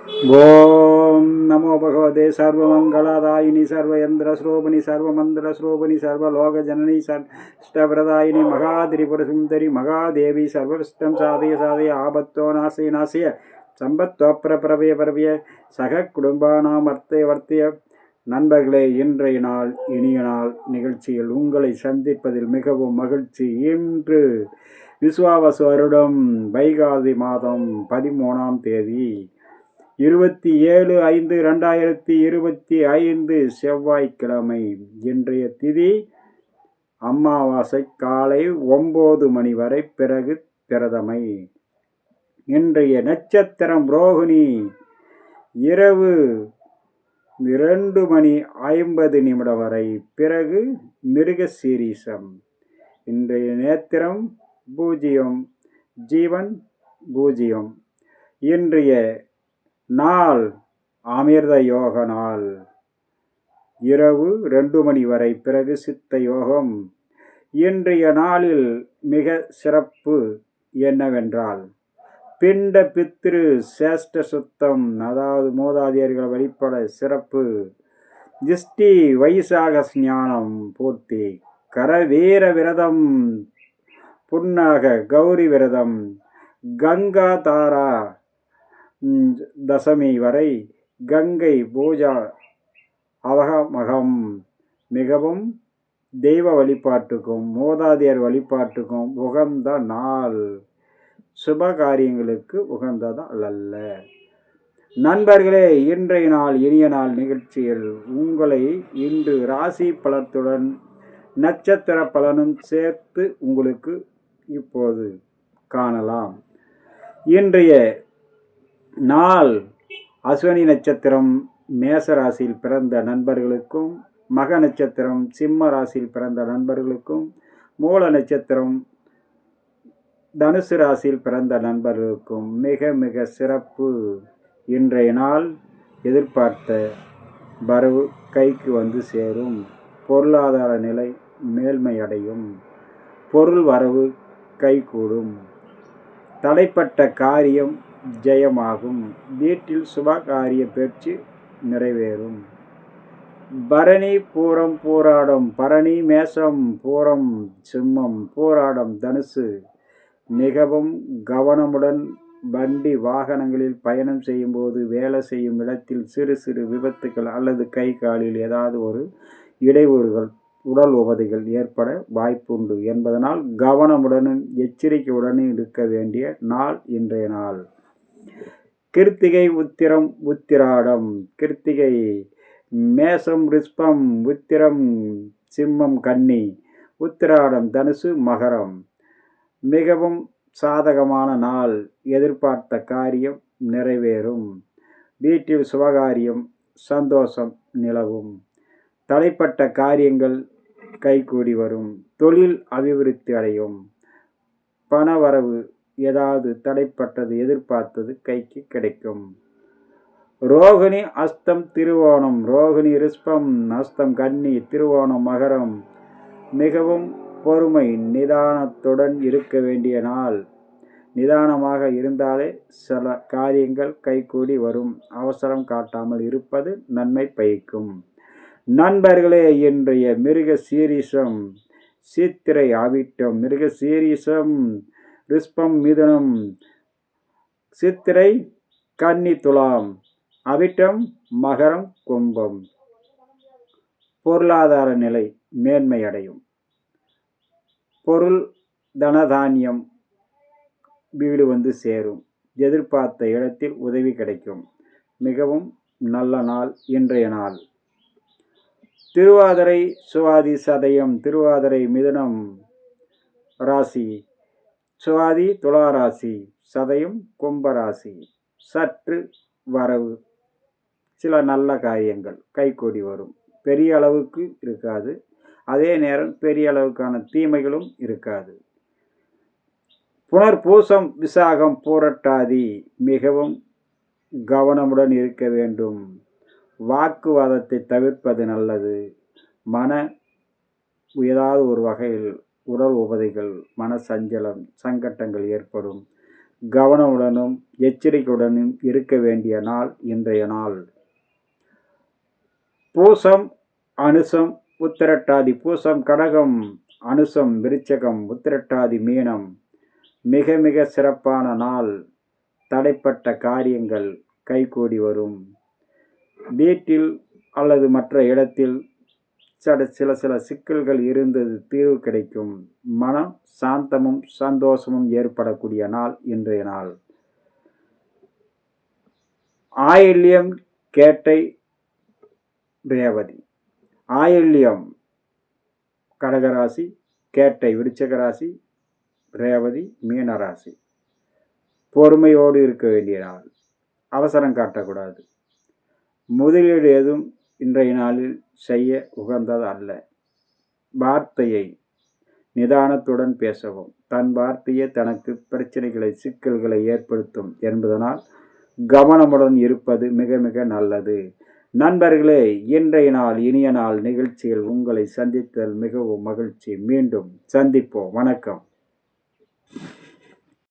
ஓம் நமோ பகவதே சர்வமங்கலதாயினி சர்வயந்திரஸ்ரோபிணி சர்வமந்திரஸ்ரோபிணி சர்வலோகஜனனி சஷ்டபிரதாயினி மகாதிரிபுரசுந்தரி மகாதேவி சர்வஸ்டம் சாதய சாதய ஆபத்தோ நாசய நாசய சம்பத்தோப்பிரபிரபய பரவிய சக குடும்பானாம் வர்த்திய நண்பர்களே, இன்றைய நாள் இனிய நாள் நிகழ்ச்சியில் உங்களை சந்திப்பதில் மிகவும் மகிழ்ச்சி. இன்று விசுவாவசு வருடம் வைகாசி மாதம் 13ஆம் தேதி 27/5/2025 செவ்வாய்க்கிழமை. இன்றைய திதி அமாவாசை காலை 9 மணி வரை, பிறகு பிரதமை. இன்றைய நட்சத்திரம் ரோகிணி, இரவு 2:50 வரை, பிறகு மிருகசீரிஷம். இன்றைய நேத்திரம் பூஜ்ஜியம், ஜீவன் பூஜ்ஜியம். இன்றைய நாள் அமிர்த யோக நாள், இரவு 2 மணி வரை, பிறகு சித்த யோகம். இன்றைய நாளில் மிக சிறப்பு என்னவென்றால் பிண்ட பித்ரு சேஷ்ட சுத்தம், அதாவது மூதாதையர்கள் வழிபட சிறப்பு. திஷ்டி வைசாக ஞானம் பூர்த்தி, கரவீர விரதம், புன்னாக கௌரி விரதம், கங்கா தாரா தசமி வரை, கங்கை பூஜா அவகமகம். மிகவும் தெய்வ வழிபாட்டுக்கும் மூதாதையர் வழிபாட்டுக்கும் உகந்த நாள், சுப காரியங்களுக்கு உகந்தது அல்ல. நண்பர்களே, இன்றைய நாள் இனிய நாள் நிகழ்ச்சியில் உங்களை இன்று ராசி பலத்துடன் நட்சத்திர பலனும் சேர்த்து உங்களுக்கு இப்போது காணலாம். இன்றைய நாள் அஸ்வினி நட்சத்திரம் மேச ராசியில் பிறந்த நண்பர்களுக்கும், மக நட்சத்திரம் சிம்ம ராசியில் பிறந்த நண்பர்களுக்கும், மூல நட்சத்திரம் தனுசு ராசியில் பிறந்த நண்பர்களுக்கும் மிக மிக சிறப்பு. இன்றைய நாள் எதிர்பார்த்த வரவு கைக்கு வந்து சேரும். பொருளாதார நிலை மேல்மையடையும். பொருள் வரவு கைகூடும். தடைப்பட்ட காரியம் ஜெயமாகும். வீட்டில் சுப காரிய பேச்சு நிறைவேறும். பரணி பூரம் போராடம், பரணி மேசம், பூரம் சிம்மம், போராடம் தனுசு. மிகவும் கவனமுடன் வண்டி வாகனங்களில் பயணம் செய்யும் போது, வேலை செய்யும் இடத்தில் சிறு சிறு விபத்துக்கள் அல்லது கை காலில் ஏதாவது ஒரு இடையூறுகள், உடல் உபாதைகள் ஏற்பட வாய்ப்புண்டு என்பதனால் கவனமுடனும் எச்சரிக்கையுடனும் இருக்க வேண்டிய நாள் இன்றைய நாள். கிருத்திகை உத்திரம் உத்திராடம், கிருத்திகை மேசம் ரிஷபம், உத்திரம் சிம்மம் கன்னி, உத்திராடம் தனுசு மகரம். மிகவும் சாதகமான நாள். எதிர்பார்த்த காரியம் நிறைவேறும். வீட்டில் சுபகாரியம் சந்தோஷம் நிலவும். தடைப்பட்ட காரியங்கள் கைகூடி வரும். தொழில் அபிவிருத்தி அடையும். பணவரவு ஏதாவது தடைப்பட்டது எதிர்பார்த்தது கைக்கு கிடைக்கும். ரோகிணி அஸ்தம் திருவோணம், ரோகிணி ரிஷபம், அஸ்தம் கன்னி, திருவோணம் மகரம். மிகவும் பொறுமை நிதானத்துடன் இருக்க வேண்டிய நாள். நிதானமாக இருந்தாலே சில காரியங்கள் கைகூடி வரும். அவசரம் காட்டாமல் இருப்பது நன்மை பயக்கும். நண்பர்களே, இன்றைய மிருக சீரிஷம் சித்திரை அவிட்டம், மிருக சீரிஷம் ரிஷபம் மிதுனம், சித்திரை கன்னி துலாம், அவிட்டம் மகரம் கும்பம். பொருளாதார நிலை மேன்மையடையும். பொருள் தனதானியம் வீடு வந்து சேரும். எதிர்பார்த்த இடத்தில் உதவி கிடைக்கும். மிகவும் நல்ல நாள் இன்றைய நாள். திருவாதிரை சுவாதி சதயம், திருவாதிரை மிதுனம் ராசி, சுவாதி துலா ராசி, சதயம் கும்பராசி. சற்று வரவு, சில நல்ல காரியங்கள் கைகூடி வரும். பெரிய அளவுக்கு இருக்காது, அதே நேரம் பெரிய அளவுக்கான தீமைகளும் இருக்காது. புனர்பூசம் விசாகம் பூரட்டாதி, மிகவும் கவனமுடன் இருக்க வேண்டும். வாக்குவாதத்தை தவிர்ப்பது நல்லது. மன ஏதாவது ஒரு வகையில் உடல் உபாதைகள், மன சஞ்சலம், சங்கட்டங்கள் ஏற்படும். கவனமுடனும் எச்சரிக்கையுடனும் இருக்க வேண்டிய நாள் இன்றைய நாள். பூசம், அனுசம், உத்திரட்டாதி. பூசம் கடகம், அனுசம் விருச்சகம், உத்திரட்டாதி மீனம். மிக மிக சிறப்பான நாள். தடைப்பட்ட காரியங்கள் கைகூடி வரும். வீட்டில் அல்லது மற்ற இடத்தில் சில சிக்கல்கள் இருந்தது தீர்வு கிடைக்கும். மனம் சாந்தமும் சந்தோஷமும் ஏற்படக்கூடிய நாள் இன்றைய நாள். ஆயில்யம், கேட்டை, ரேவதி. ஆயில்யம் கடகராசி, கேட்டை விருச்சகராசி, ரேவதி மீனராசி. பொறுமையோடு இருக்க வேண்டிய நாள். அவசரம் காட்டக்கூடாது. முதலீடு எதுவும் இன்றைய நாளில் செய்ய உகந்தது அல்ல. வார்த்தையை நிதானத்துடன் பேசவும். தன் வார்த்தையே தனக்கு பிரச்சனைகளை சிக்கல்களை ஏற்படுத்தும் என்பதனால் கவனமுடன் இருப்பது மிக மிக நல்லது. நண்பர்களே, இன்றைய நாள் இனிய நாள் நிகழ்ச்சியில் உங்களை சந்தித்தல் மிகவும் மகிழ்ச்சி. மீண்டும் சந்திப்போம். வணக்கம்.